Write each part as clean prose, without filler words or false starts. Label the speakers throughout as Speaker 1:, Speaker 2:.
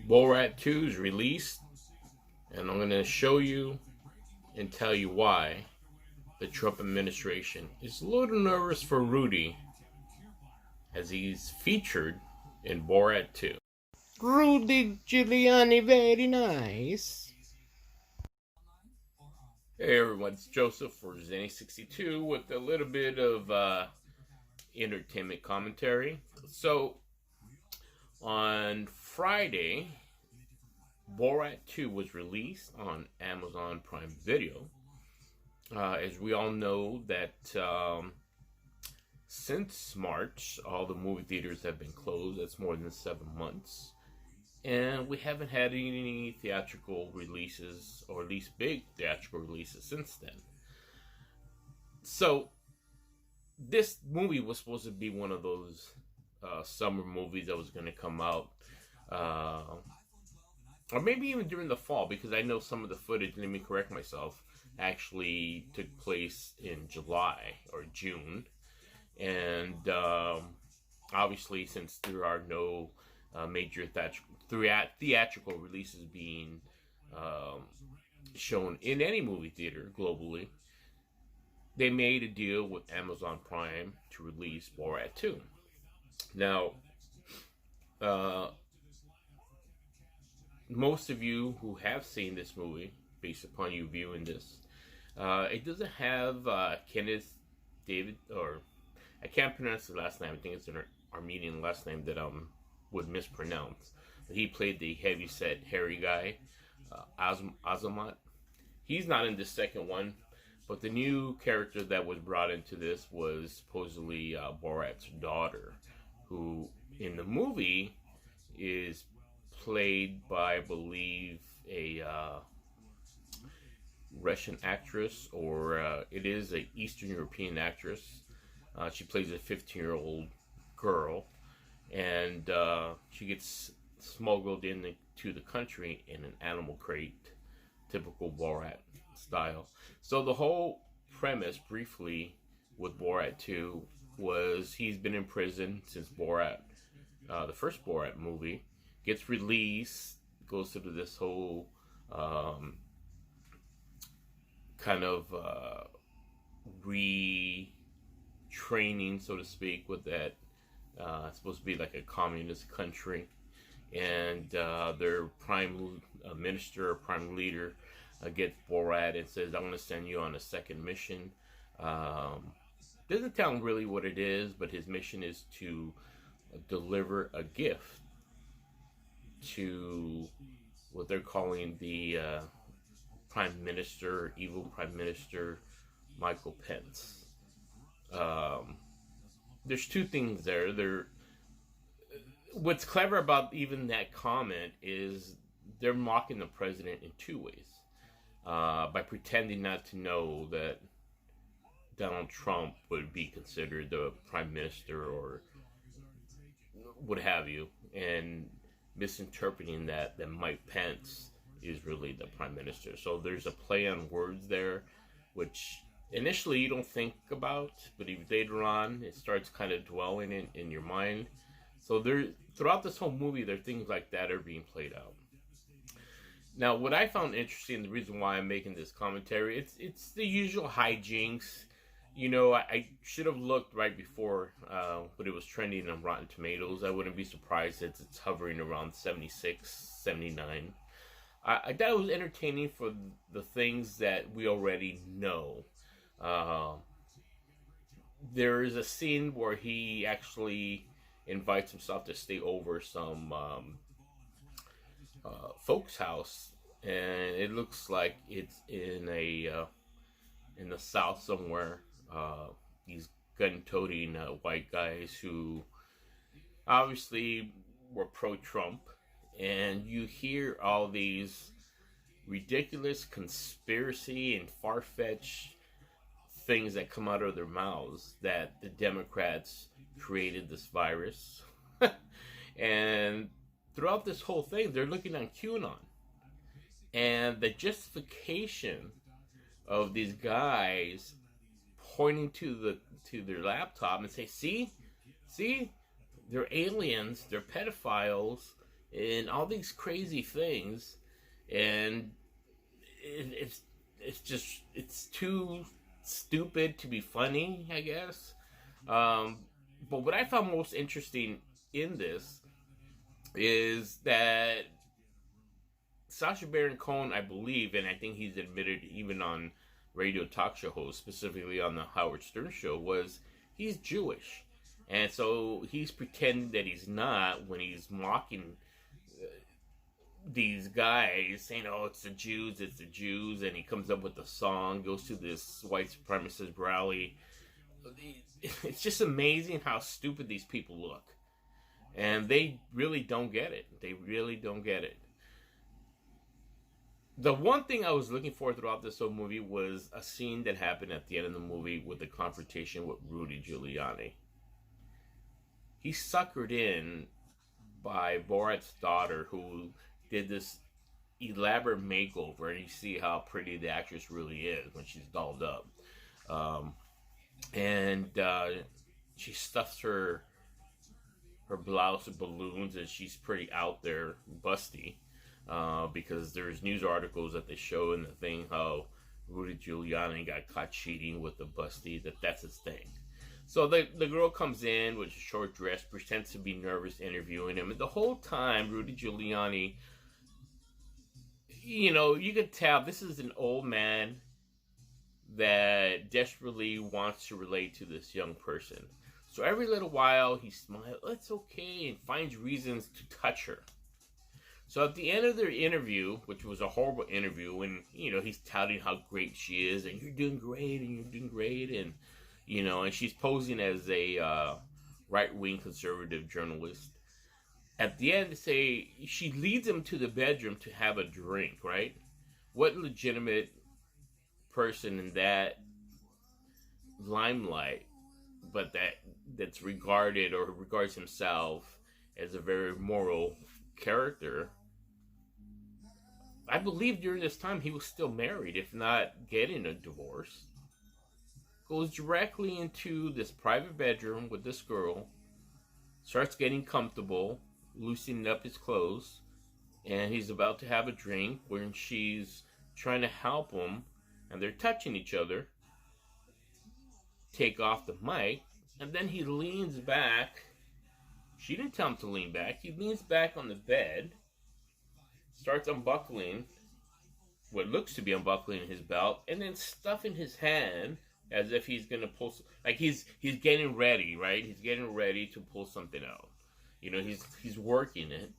Speaker 1: Borat 2 is released, and I'm going to show you and tell you why the Trump administration is a little nervous for Rudy as he's featured in Borat 2. Rudy Giuliani, very nice. Hey everyone, it's Joseph for Zenny62 with a little bit of entertainment commentary. So, on Friday, Borat 2 was released on Amazon Prime Video. As we all know that since March, all the movie theaters have been closed. That's more than 7 months. And we haven't had any theatrical releases, or at least big theatrical releases since then. So, this movie was supposed to be one of those summer movies that was going to come out, or maybe even during the fall, because I know some of the footage, let me correct myself, actually took place in July or June. And obviously, since there are no major theatrical releases being shown in any movie theater globally, they made a deal with Amazon Prime to release Borat 2. Now, most of you who have seen this movie, based upon you viewing this, it doesn't have Kenneth David, or I can't pronounce his last name. I think it's an Armenian last name that would mispronounce. But he played the heavyset, hairy guy, Azamat. He's not in this second one, but the new character that was brought into this was supposedly Borat's daughter, who in the movie is played by, I believe, a Russian actress, or it is an Eastern European actress. She plays a 15-year-old girl, and she gets smuggled into the country in an animal crate, typical Borat style. So the whole premise, briefly, with Borat 2 was he's been in prison since Borat, the first Borat movie, gets released, goes through this whole kind of retraining, so to speak, with that. It's supposed to be like a communist country, and their prime minister, prime leader, gets Borat and says, "I'm going to send you on a second mission." Doesn't tell him really what it is, but his mission is to deliver a gift to what they're calling the prime minister, evil prime minister, Michael Pence. There's two things there. What's clever about even that comment is they're mocking the president in two ways. By pretending not to know that Donald Trump would be considered the prime minister or what have you, and misinterpreting that Mike Pence is really the prime minister. So there's a play on words there, which initially you don't think about, but even later on it starts kind of dwelling in your mind. So there, throughout this whole movie, there are things like that are being played out. Now, what I found interesting, the reason why I'm making this commentary, it's the usual hijinks. You know, I should have looked right before, but it was trending on Rotten Tomatoes. I wouldn't be surprised that it's hovering around 76, 79. I thought it was entertaining for the things that we already know. There is a scene where he actually invites himself to stay over some folks' house, and it looks like it's in the South somewhere. These gun-toting white guys who obviously were pro-Trump, and you hear all these ridiculous conspiracy and far-fetched things that come out of their mouths, that the Democrats created this virus. And throughout this whole thing, they're looking on QAnon. And the justification of these guys pointing to their laptop and say, see, they're aliens, they're pedophiles, and all these crazy things, and it's just it's too stupid to be funny, I guess. But what I found most interesting in this is that Sacha Baron Cohen, I believe, and I think he's admitted even on radio talk show hosts, specifically on the Howard Stern show, was he's Jewish. And so he's pretending that he's not when he's mocking these guys, saying, oh, it's the Jews, and he comes up with a song, goes to this white supremacist rally. It's just amazing how stupid these people look. And they really don't get it. They really don't get it. The one thing I was looking for throughout this whole movie was a scene that happened at the end of the movie with the confrontation with Rudy Giuliani. He's suckered in by Borat's daughter, who did this elaborate makeover, and you see how pretty the actress really is when she's dolled up. And she stuffs her blouse with balloons, and she's pretty out there, busty. Because there's news articles that they show in the thing how Rudy Giuliani got caught cheating with the busty, that's his thing. So the girl comes in with a short dress, pretends to be nervous interviewing him, and the whole time Rudy Giuliani, you could tell this is an old man that desperately wants to relate to this young person. So every little while he smiles, oh, it's okay, and finds reasons to touch her. So at the end of their interview, which was a horrible interview, and he's touting how great she is, and you're doing great, and and she's posing as a right-wing conservative journalist. At the end, she leads him to the bedroom to have a drink, right? What legitimate person in that limelight, but that's regarded or regards himself as a very moral character? I believe during this time he was still married, if not getting a divorce. Goes directly into this private bedroom with this girl, starts getting comfortable, loosening up his clothes, and he's about to have a drink when she's trying to help him, and they're touching each other. Take off the mic, and then he leans back. She didn't tell him to lean back. He leans back on the bed, starts unbuckling what looks to be unbuckling his belt, and then stuffing his hand as if he's gonna pull, like he's getting ready, right? He's getting ready to pull something out. He's working it.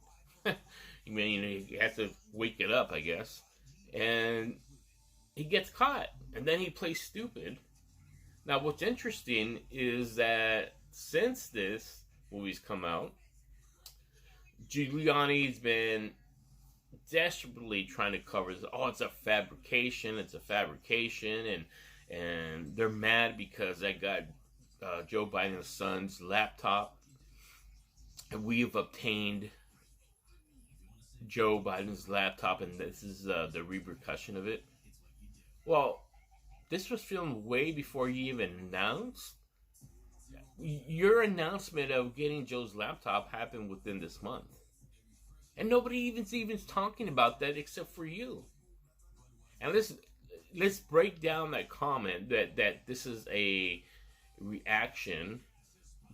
Speaker 1: I mean, he has to wake it up, I guess. And he gets caught, and then he plays stupid. Now, what's interesting is that since this movie's come out, Giuliani's been desperately trying to cover this. Oh, it's a fabrication, and they're mad because I got Joe Biden's son's laptop, and we have obtained Joe Biden's laptop, and this is the repercussion of it. Well, this was filmed way before you even announced. Your announcement of getting Joe's laptop happened within this month. And nobody even talking about that except for you. And let's break down that comment that this is a reaction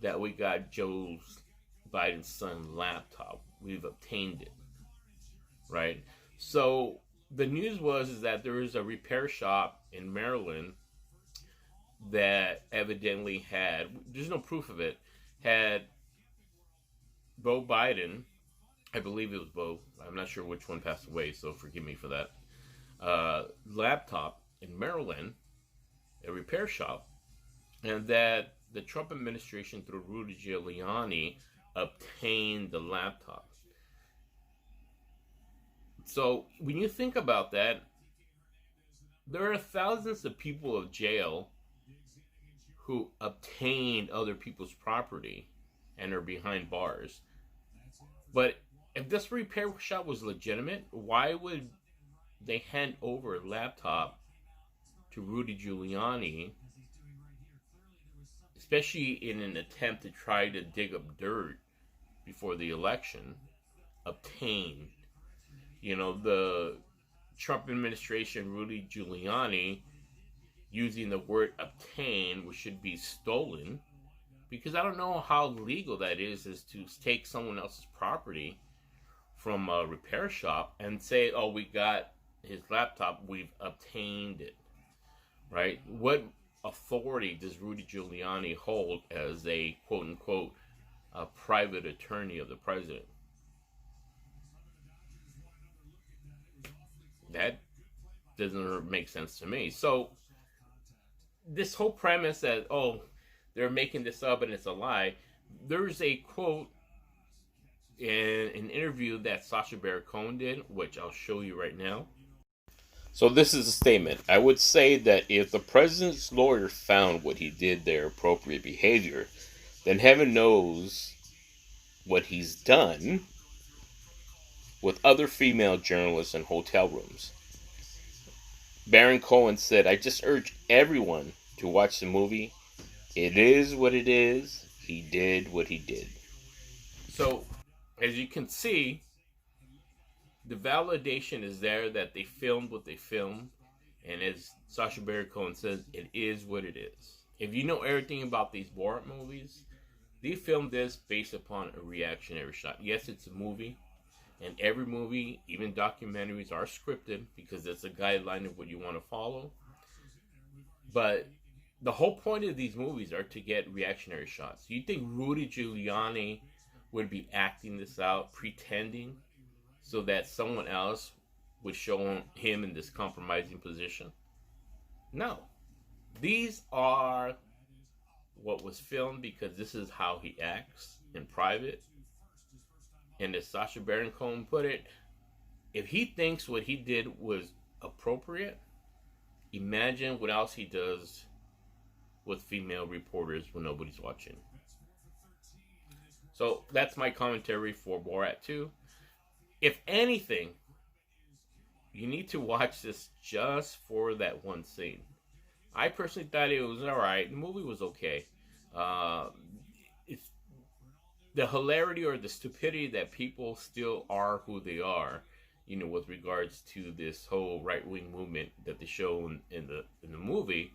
Speaker 1: that we got Joe Biden's son laptop. We've obtained it. Right? So the news was that there is a repair shop in Maryland that evidently had, there's no proof of it, had Beau Biden, I believe it was Beau, I'm not sure which one passed away, so forgive me for that, laptop in Maryland, a repair shop, and that the Trump administration through Rudy Giuliani obtained the laptop. So when you think about that, there are thousands of people of jail who obtained other people's property and are behind bars. But if this repair shop was legitimate, why would they hand over a laptop to Rudy Giuliani, especially in an attempt to try to dig up dirt before the election? obtained. You know, the Trump administration, Rudy Giuliani, using the word obtain, which should be stolen, because I don't know how legal that is to take someone else's property from a repair shop and say, oh, we got his laptop, we've obtained it, right? What authority does Rudy Giuliani hold as a quote unquote a private attorney of the president? That doesn't make sense to me. So this whole premise that, oh, they're making this up and it's a lie, there's a quote in an interview that Sacha Baron Cohen did, which I'll show you right now. So this is a statement. I would say that if the president's lawyer found what he did there appropriate behavior, then heaven knows what he's done with other female journalists in hotel rooms. Baron Cohen said, I just urge everyone to watch the movie. It is what it is. He did what he did. So, as you can see, the validation is there that they filmed what they filmed. And as Sacha Baron Cohen says, it is what it is. If you know everything about these Borat movies, they filmed this based upon a reactionary shot. Yes, it's a movie. And every movie, even documentaries, are scripted because that's a guideline of what you want to follow. But the whole point of these movies are to get reactionary shots. Do you think Rudy Giuliani would be acting this out, pretending, so that someone else would show him in this compromising position? No. These are what was filmed because this is how he acts in private. And as Sacha Baron Cohen put it, if he thinks what he did was appropriate, imagine what else he does with female reporters when nobody's watching. So that's my commentary for Borat 2. If anything, you need to watch this just for that one scene. I personally thought it was alright. The movie was okay. It's the hilarity or the stupidity that people still are who they are, you know, with regards to this whole right-wing movement that they show in the movie.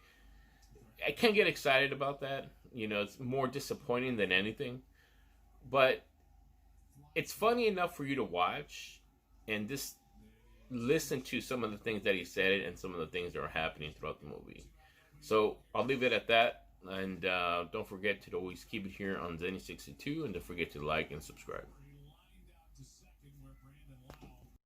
Speaker 1: I can't get excited about that. You know, it's more disappointing than anything. But it's funny enough for you to watch and just listen to some of the things that he said and some of the things that are happening throughout the movie. So I'll leave it at that. And don't forget to always keep it here on Zenny62. And don't forget to like and subscribe.